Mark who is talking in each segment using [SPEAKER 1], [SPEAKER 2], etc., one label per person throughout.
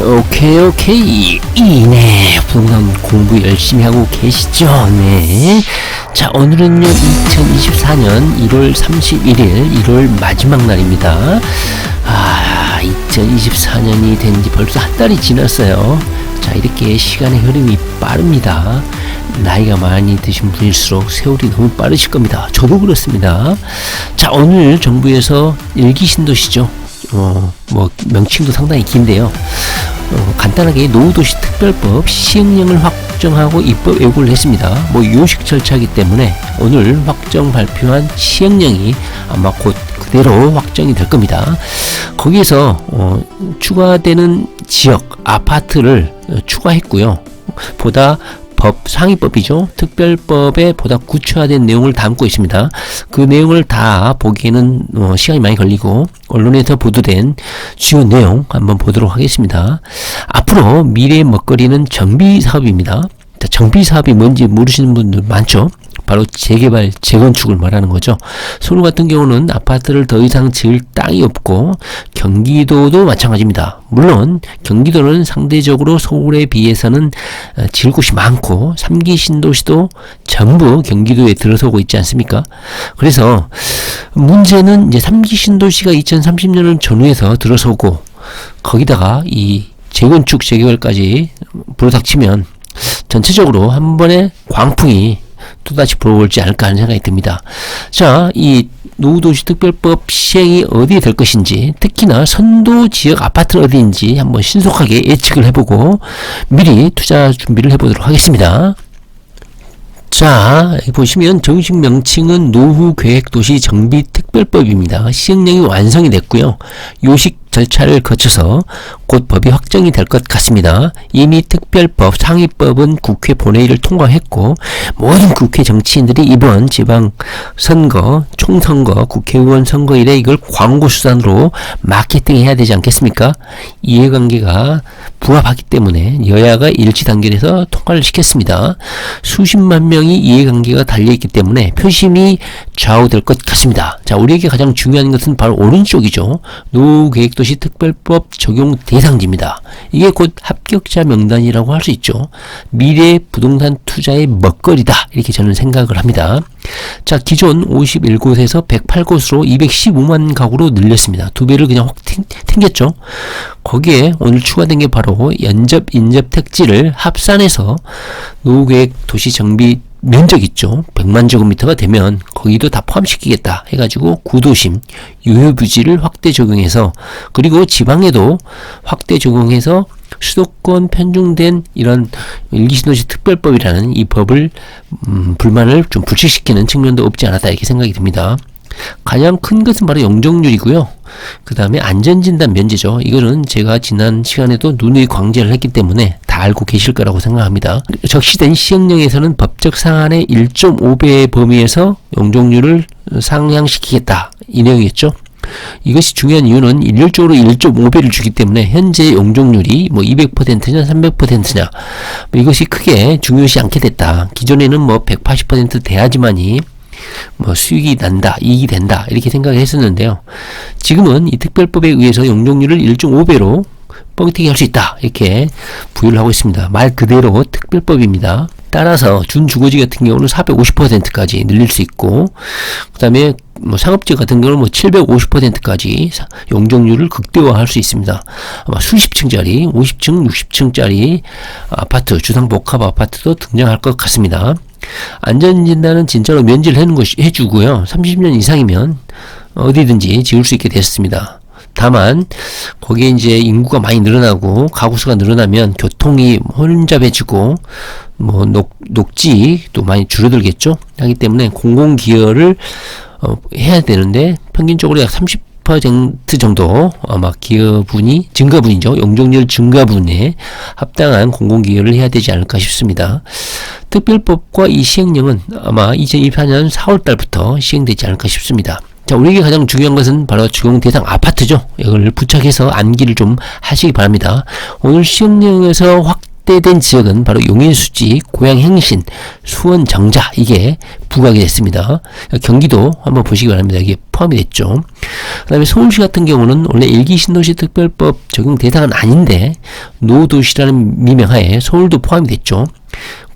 [SPEAKER 1] 오케이. 네, 부동산 공부 열심히 하고 계시죠? 네. 자, 오늘은요, 2024년 1월 31일, 1월 마지막 날입니다. 2024년이 된 지 벌써 한 달이 지났어요. 자, 이렇게 시간의 흐름이 빠릅니다. 나이가 많이 드신 분일수록 세월이 너무 빠르실 겁니다. 저도 그렇습니다. 자, 오늘 정부에서 일기신도시죠. 명칭도 상당히 긴데요. 간단하게 노후도시 특별법 시행령을 확정하고 입법 예고를 했습니다. 요식 절차이기 때문에 오늘 확정 발표한 시행령이 아마 곧 그대로 확정이 될 겁니다. 거기에서 추가되는 지역 아파트를 추가했고요. 보다 상위법이죠. 특별법에 보다 구체화된 내용을 담고 있습니다. 그 내용을 다 보기에는 시간이 많이 걸리고 언론에서 보도된 주요 내용 한번 보도록 하겠습니다. 앞으로 미래의 먹거리는 정비사업입니다. 정비사업이 뭔지 모르시는 분들 많죠. 바로 재개발, 재건축을 말하는 거죠. 서울 같은 경우는 아파트를 더 이상 지을 땅이 없고 경기도도 마찬가지입니다. 물론 경기도는 상대적으로 서울에 비해서는 지을 곳이 많고 3기 신도시도 전부 경기도에 들어서고 있지 않습니까? 그래서 문제는 이제 3기 신도시가 2030년을 전후해서 들어서고 거기다가 이 재건축, 재개발까지 불어닥치면 전체적으로 한 번에 광풍이 또다시 불어올지 않을까 하는 생각이 듭니다. 자, 이 노후도시 특별법 시행이 어디에 될 것인지, 특히나 선도 지역 아파트는 어디인지 한번 신속하게 예측을 해보고 미리 투자 준비를 해보도록 하겠습니다. 자, 보시면 정식 명칭은 노후계획도시 정비특별법입니다. 시행령이 완성이 됐고요. 요식 절차를 거쳐서 곧 법이 확정이 될 것 같습니다. 이미 특별법 상위법은 국회 본회의를 통과했고 모든 국회 정치인들이 이번 지방선거, 총선거, 국회의원 선거일에 이걸 광고수단으로 마케팅해야 되지 않겠습니까? 이해관계가 부합하기 때문에 여야가 일치단결해서 통과를 시켰습니다. 수십만 명이 이해관계가 달려있기 때문에 표심이 좌우될 것 같습니다. 자, 우리에게 가장 중요한 것은 바로 오른쪽이죠. 노후계획도시 특별법 적용 대상지입니다. 이게 곧 합격자 명단이라고 할 수 있죠. 미래 부동산 투자의 먹거리다, 이렇게 저는 생각을 합니다. 자, 기존 51곳에서 108곳으로 215만 가구로 늘렸습니다. 2배를 그냥 확 튕겼죠. 거기에 오늘 추가된 게 바로 연접, 인접 택지를 합산해서 노후계획 도시 정비 면적 있죠. 100만 제곱미터가 되면 거기도 다 포함시키겠다 해가지고 구도심, 유효부지를 확대 적용해서, 그리고 지방에도 확대 적용해서 수도권 편중된 이런 일기신도시 특별법이라는 이 법을 불만을 좀 불식시키는 측면도 없지 않았다, 이렇게 생각이 듭니다. 가장 큰 것은 바로 용적률이고요. 그 다음에 안전진단 면제죠. 이거는 제가 지난 시간에도 누누이 광제를 했기 때문에 다 알고 계실 거라고 생각합니다. 적시된 시행령에서는 법적 상한의 1.5배의 범위에서 용적률을 상향시키겠다, 이 내용이었죠. 이것이 중요한 이유는 일률적으로 1.5배를 주기 때문에 현재 용적률이 200%냐 300%냐 이것이 크게 중요시 않게 됐다. 기존에는 180% 돼야지만이 수익이 난다, 이익이 된다, 이렇게 생각했었는데요. 지금은 이 특별법에 의해서 용적률을 1.5배로 뻥튀기 할 수 있다, 이렇게 부여를 하고 있습니다. 말 그대로 특별법입니다. 따라서 준주거지 같은 경우는 450%까지 늘릴 수 있고, 그 다음에 상업지 같은 경우는 750%까지 용적률을 극대화할 수 있습니다. 아마 수십 층짜리, 50층, 60층짜리 아파트, 주상복합 아파트도 등장할 것 같습니다. 안전진단은 진짜로 면제를 해주고요. 30년 이상이면 어디든지 지을 수 있게 됐습니다. 다만 거기에 이제 인구가 많이 늘어나고 가구수가 늘어나면 교통이 혼잡해지고 녹지도 많이 줄어들겠죠. 하기 때문에 공공기여를 해야 되는데 평균적으로 약 30% 정도 아마 기여분이 증가분이죠. 용적률 증가분에 합당한 공공기여를 해야 되지 않을까 싶습니다. 특별법과 이 시행령은 아마 2024년 4월달부터 시행되지 않을까 싶습니다. 자, 우리에게 가장 중요한 것은 바로 적용 대상 아파트죠. 이걸 부착해서 암기를 좀 하시기 바랍니다. 오늘 시행령에서 확대된 지역은 바로 용인수지, 고양행신, 수원정자 이게 부각이 됐습니다. 경기도 한번 보시기 바랍니다. 이게 포함이 됐죠. 그 다음에 서울시 같은 경우는 원래 일기 신도시 특별법 적용 대상은 아닌데 노도시라는 미명하에 서울도 포함이 됐죠.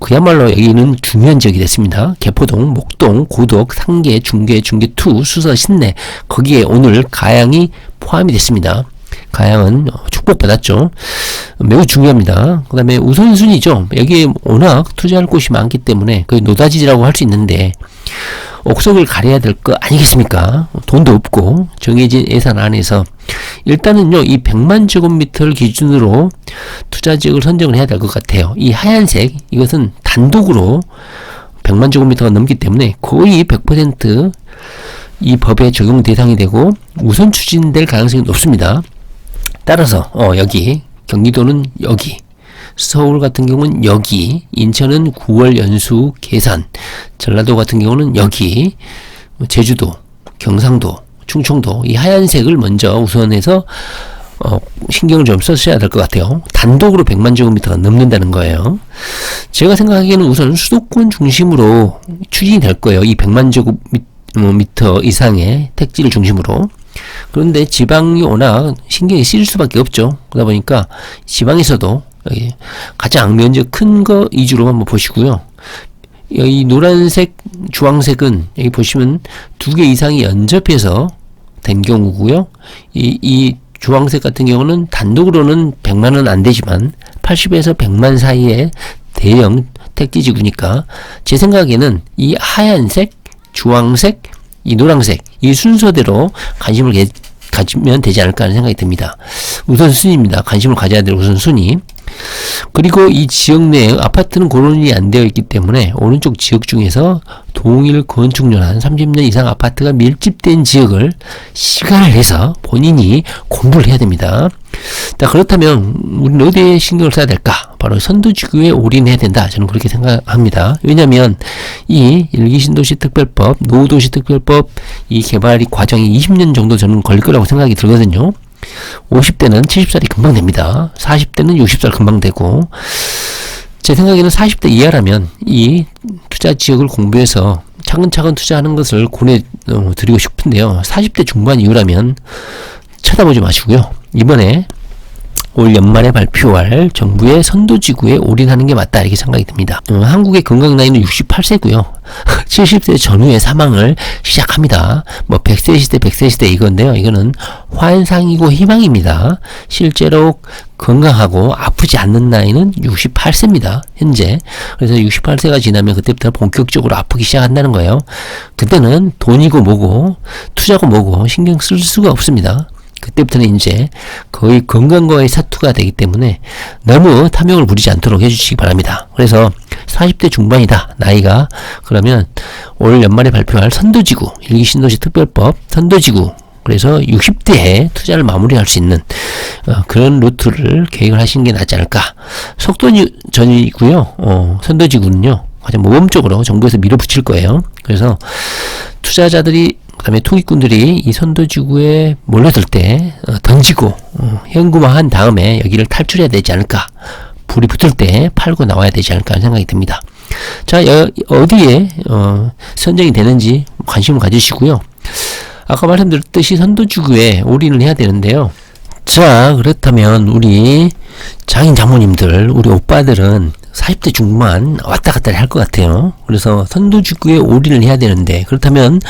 [SPEAKER 1] 그야말로 여기는 중요한 지역이 됐습니다. 개포동, 목동, 고덕, 상계, 중계, 중계2, 수서, 신내 거기에 오늘 가양이 포함이 됐습니다. 가양은 축복받았죠. 매우 중요합니다. 그 다음에 우선순위죠. 여기에 워낙 투자할 곳이 많기 때문에 거의 노다지라고 할 수 있는데 옥석을 가려야 될 거 아니겠습니까? 돈도 없고 정해진 예산 안에서 일단은요 이 100만 제곱미터를 기준으로 투자 지역을 선정을 해야 될 것 같아요. 이 하얀색 이것은 단독으로 100만 제곱미터가 넘기 때문에 거의 100% 이 법에 적용 대상이 되고 우선 추진될 가능성이 높습니다. 따라서 여기 경기도는 여기, 서울 같은 경우는 여기, 인천은 9월 연수 계산, 전라도 같은 경우는 여기, 제주도, 경상도, 충청도 이 하얀색을 먼저 우선해서 신경을 좀 써셔야 될 것 같아요. 단독으로 100만 제곱미터가 넘는다는 거예요. 제가 생각하기에는 우선 수도권 중심으로 추진이 될 거예요. 이 100만 제곱미터 이상의 택지를 중심으로. 그런데 지방이 워낙 신경이 쓰일 수밖에 없죠. 그러다 보니까 지방에서도 여기 가장 면적 큰 거 위주로 한번 보시고요. 여기 노란색, 주황색은 여기 보시면 2개 이상이 연접해서 된 경우고요. 이 주황색 같은 경우는 단독으로는 100만원 안 되지만 80에서 100만 사이의 대형 택지지구니까 제 생각에는 이 하얀색, 주황색, 이 노란색 이 순서대로 관심을 가지면 되지 않을까 하는 생각이 듭니다. 우선순위입니다. 관심을 가져야 될 우선순위. 그리고 이 지역 내에 아파트는 고론이 안 되어 있기 때문에 오른쪽 지역 중에서 동일 건축년 한 30년 이상 아파트가 밀집된 지역을 시간을 내서 본인이 공부를 해야 됩니다. 자, 그렇다면 우리는 어디에 신경을 써야 될까? 바로 선도지구에 올인해야 된다. 저는 그렇게 생각합니다. 왜냐하면 이 일기신도시 특별법, 노도시 특별법 이 개발이 과정이 20년 정도 저는 걸릴 거라고 생각이 들거든요. 50대는 70살이 금방 됩니다. 40대는 60살 금방 되고 제 생각에는 40대 이하라면 이 투자 지역을 공부해서 차근차근 투자하는 것을 권해드리고 싶은데요. 40대 중반 이후라면 쳐다보지 마시고요. 이번에 올 연말에 발표할 정부의 선도지구에 올인하는 게 맞다 이렇게 생각이 듭니다. 한국의 건강 나이는 68세고요. 70세 전후의 사망을 시작합니다. 뭐 100세 시대 100세 시대 이건데요. 이거는 환상이고 희망입니다. 실제로 건강하고 아프지 않는 나이는 68세입니다. 현재. 그래서 68세가 지나면 그때부터 본격적으로 아프기 시작한다는 거예요. 그때는 돈이고 뭐고 투자고 뭐고 신경 쓸 수가 없습니다. 그때부터는 이제 거의 건강과의 사투가 되기 때문에 너무 탐욕을 부리지 않도록 해주시기 바랍니다. 그래서 40대 중반이다 나이가 그러면 올 연말에 발표할 선도지구 일기신도시 특별법 선도지구 그래서 60대에 투자를 마무리할 수 있는 그런 루트를 계획을 하시는 게 낫지 않을까. 속도전이고요. 선도지구는요 가장 모범적으로 정부에서 밀어붙일 거예요. 그래서 투자자들이 그다음에 투기꾼들이 이 선도지구에 몰려들 때 던지고 현금화한 다음에 여기를 탈출해야 되지 않을까. 불이 붙을 때 팔고 나와야 되지 않을까 하는 생각이 듭니다. 자, 어디에 선정이 되는지 관심을 가지시고요. 아까 말씀드렸듯이 선도지구에 올인을 해야 되는데요. 자, 그렇다면 우리 장인 장모님들, 우리 오빠들은 40대 중반 왔다 갔다 할 것 같아요. 그래서 선도지구에 올인을 해야 되는데 그렇다면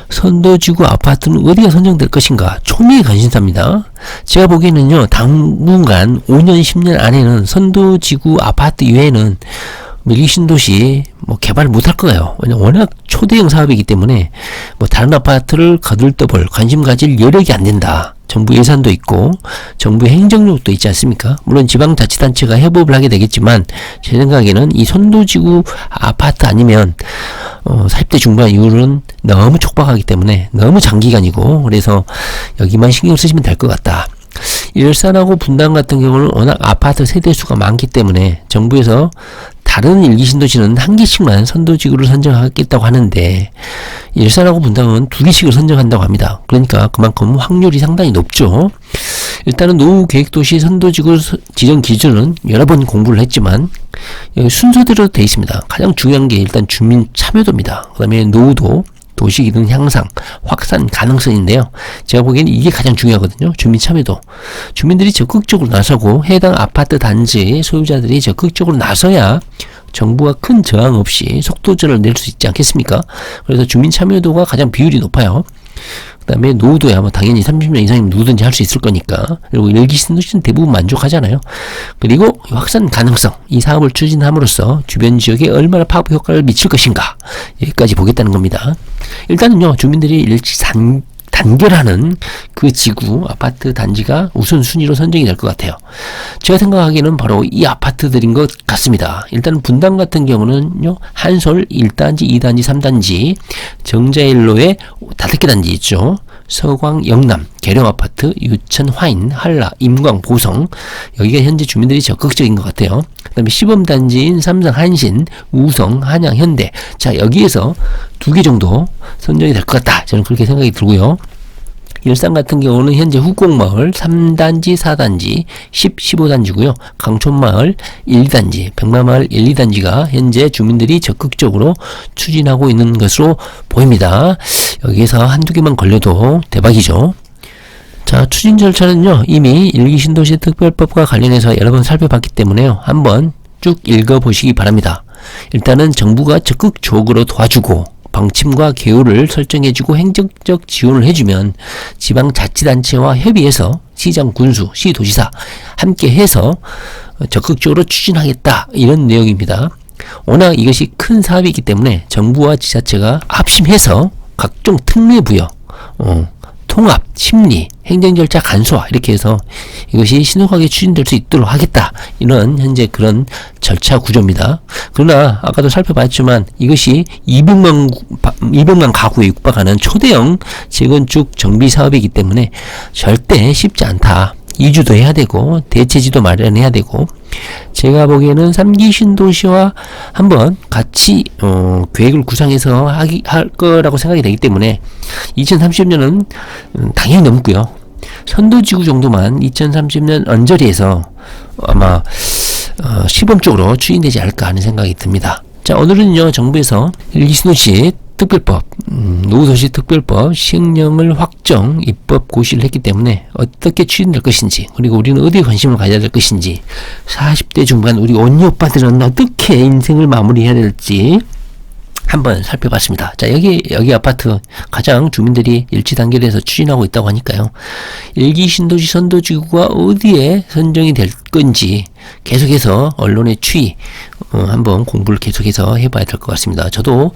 [SPEAKER 1] 선도지구 아파트는 어디가 선정될 것인가? 초미의 관심사입니다. 제가 보기에는요 당분간 5년 10년 안에는 선도지구 아파트 이외에는 일기신도시 뭐 개발 못할 거예요. 왜냐면 워낙 초대형 사업이기 때문에 뭐 다른 아파트를 거들떠볼 관심 가질 여력이 안 된다. 정부 예산도 있고 정부 행정력도 있지 않습니까? 물론 지방자치단체가 협업을 하게 되겠지만 제 생각에는 이 선도지구 아파트 아니면 40대 중반 이후로는 너무 촉박하기 때문에 너무 장기간이고 그래서 여기만 신경 쓰시면 될 것 같다. 일산하고 분당 같은 경우는 워낙 아파트 세대수가 많기 때문에 정부에서 다른 일기 신도시는 한 개씩만 선도지구를 선정하겠다고 하는데 일산하고 분당은 두 개씩을 선정한다고 합니다. 그러니까 그만큼 확률이 상당히 높죠. 일단은 노후 계획도시 선도지구 지정 기준은 여러 번 공부를 했지만 여기 순서대로 되어 있습니다. 가장 중요한 게 일단 주민 참여도입니다. 그 다음에 노후도, 도시 기능 향상, 확산 가능성인데요. 제가 보기에는 이게 가장 중요하거든요. 주민 참여도. 주민들이 적극적으로 나서고 해당 아파트 단지 소유자들이 적극적으로 나서야 정부가 큰 저항 없이 속도전을 낼 수 있지 않겠습니까? 그래서 주민 참여도가 가장 비율이 높아요. 그 다음에 노후도야 뭐 당연히 30년 이상이면 누구든지 할 수 있을 거니까. 그리고 일기 신도시는 대부분 만족하잖아요. 그리고 확산 가능성, 이 사업을 추진함으로써 주변 지역에 얼마나 파급 효과를 미칠 것인가, 여기까지 보겠다는 겁니다. 일단은요, 주민들이 일치 단결하는 그 지구 아파트 단지가 우선순위로 선정이 될 것 같아요. 제가 생각하기에는 바로 이 아파트들인 것 같습니다. 일단 분당 같은 경우는요, 한솔 1단지, 2단지, 3단지, 정자일로에 5개 단지 있죠. 서광, 영남, 계룡아파트, 유천, 화인, 한라, 임광, 보성, 여기가 현재 주민들이 적극적인 것 같아요. 그 다음에 시범단지인 삼성, 한신, 우성, 한양, 현대, 자 여기에서 2개 정도 선정이 될 것 같다, 저는 그렇게 생각이 들고요. 일산 같은 경우는 현재 후곡마을 3단지, 4단지, 10, 15단지고요. 강촌마을 1단지, 백마마을 1, 2단지가 현재 주민들이 적극적으로 추진하고 있는 것으로 보입니다. 여기에서 한두 개만 걸려도 대박이죠. 자, 추진 절차는요, 이미 일기 신도시 특별법과 관련해서 여러 번 살펴봤기 때문에요, 한번 쭉 읽어보시기 바랍니다. 일단은 정부가 적극적으로 도와주고 방침과 계율을 설정해주고 행정적 지원을 해주면 지방자치단체와 협의해서 시장, 군수, 시도지사 함께 해서 적극적으로 추진하겠다, 이런 내용입니다. 워낙 이것이 큰 사업이기 때문에 정부와 지자체가 합심해서 각종 특례 부여, 통합, 심리, 행정절차 간소화, 이렇게 해서 이것이 신속하게 추진될 수 있도록 하겠다, 이런 현재 그런 절차 구조입니다. 그러나 아까도 살펴봤지만 이것이 200만 가구에 육박하는 초대형 재건축 정비 사업이기 때문에 절대 쉽지 않다. 이주도 해야 되고 대체지도 마련해야 되고, 제가 보기에는 3기 신도시와 한번 같이 계획을 구상해서 할 거라고 생각이 되기 때문에 2030년은 당연히 넘고요. 선도지구 정도만 2030년 언저리에서 아마 시범적으로 추진되지 않을까 하는 생각이 듭니다. 자, 오늘은요, 정부에서 일기 신도시 특별법, 노후도시 특별법 시행령을 확정, 입법 고시를 했기 때문에 어떻게 추진될 것인지, 그리고 우리는 어디에 관심을 가져야 될 것인지, 40대 중반 우리 언니 오빠들은 어떻게 인생을 마무리해야 될지 한번 살펴봤습니다. 자, 여기 아파트 가장 주민들이 일치 단결해서 추진하고 있다고 하니까요, 일기 신도시 선도지구가 어디에 선정이 될 건지 계속해서 언론의 추이 한번 공부를 계속해서 해봐야 될 것 같습니다. 저도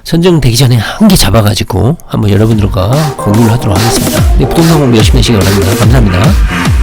[SPEAKER 1] 선정되기 전에 한 개 잡아가지고 한번 여러분들과 공유를 하도록 하겠습니다. 네, 부동산 공부 열심히 하시기 바랍니다. 감사합니다.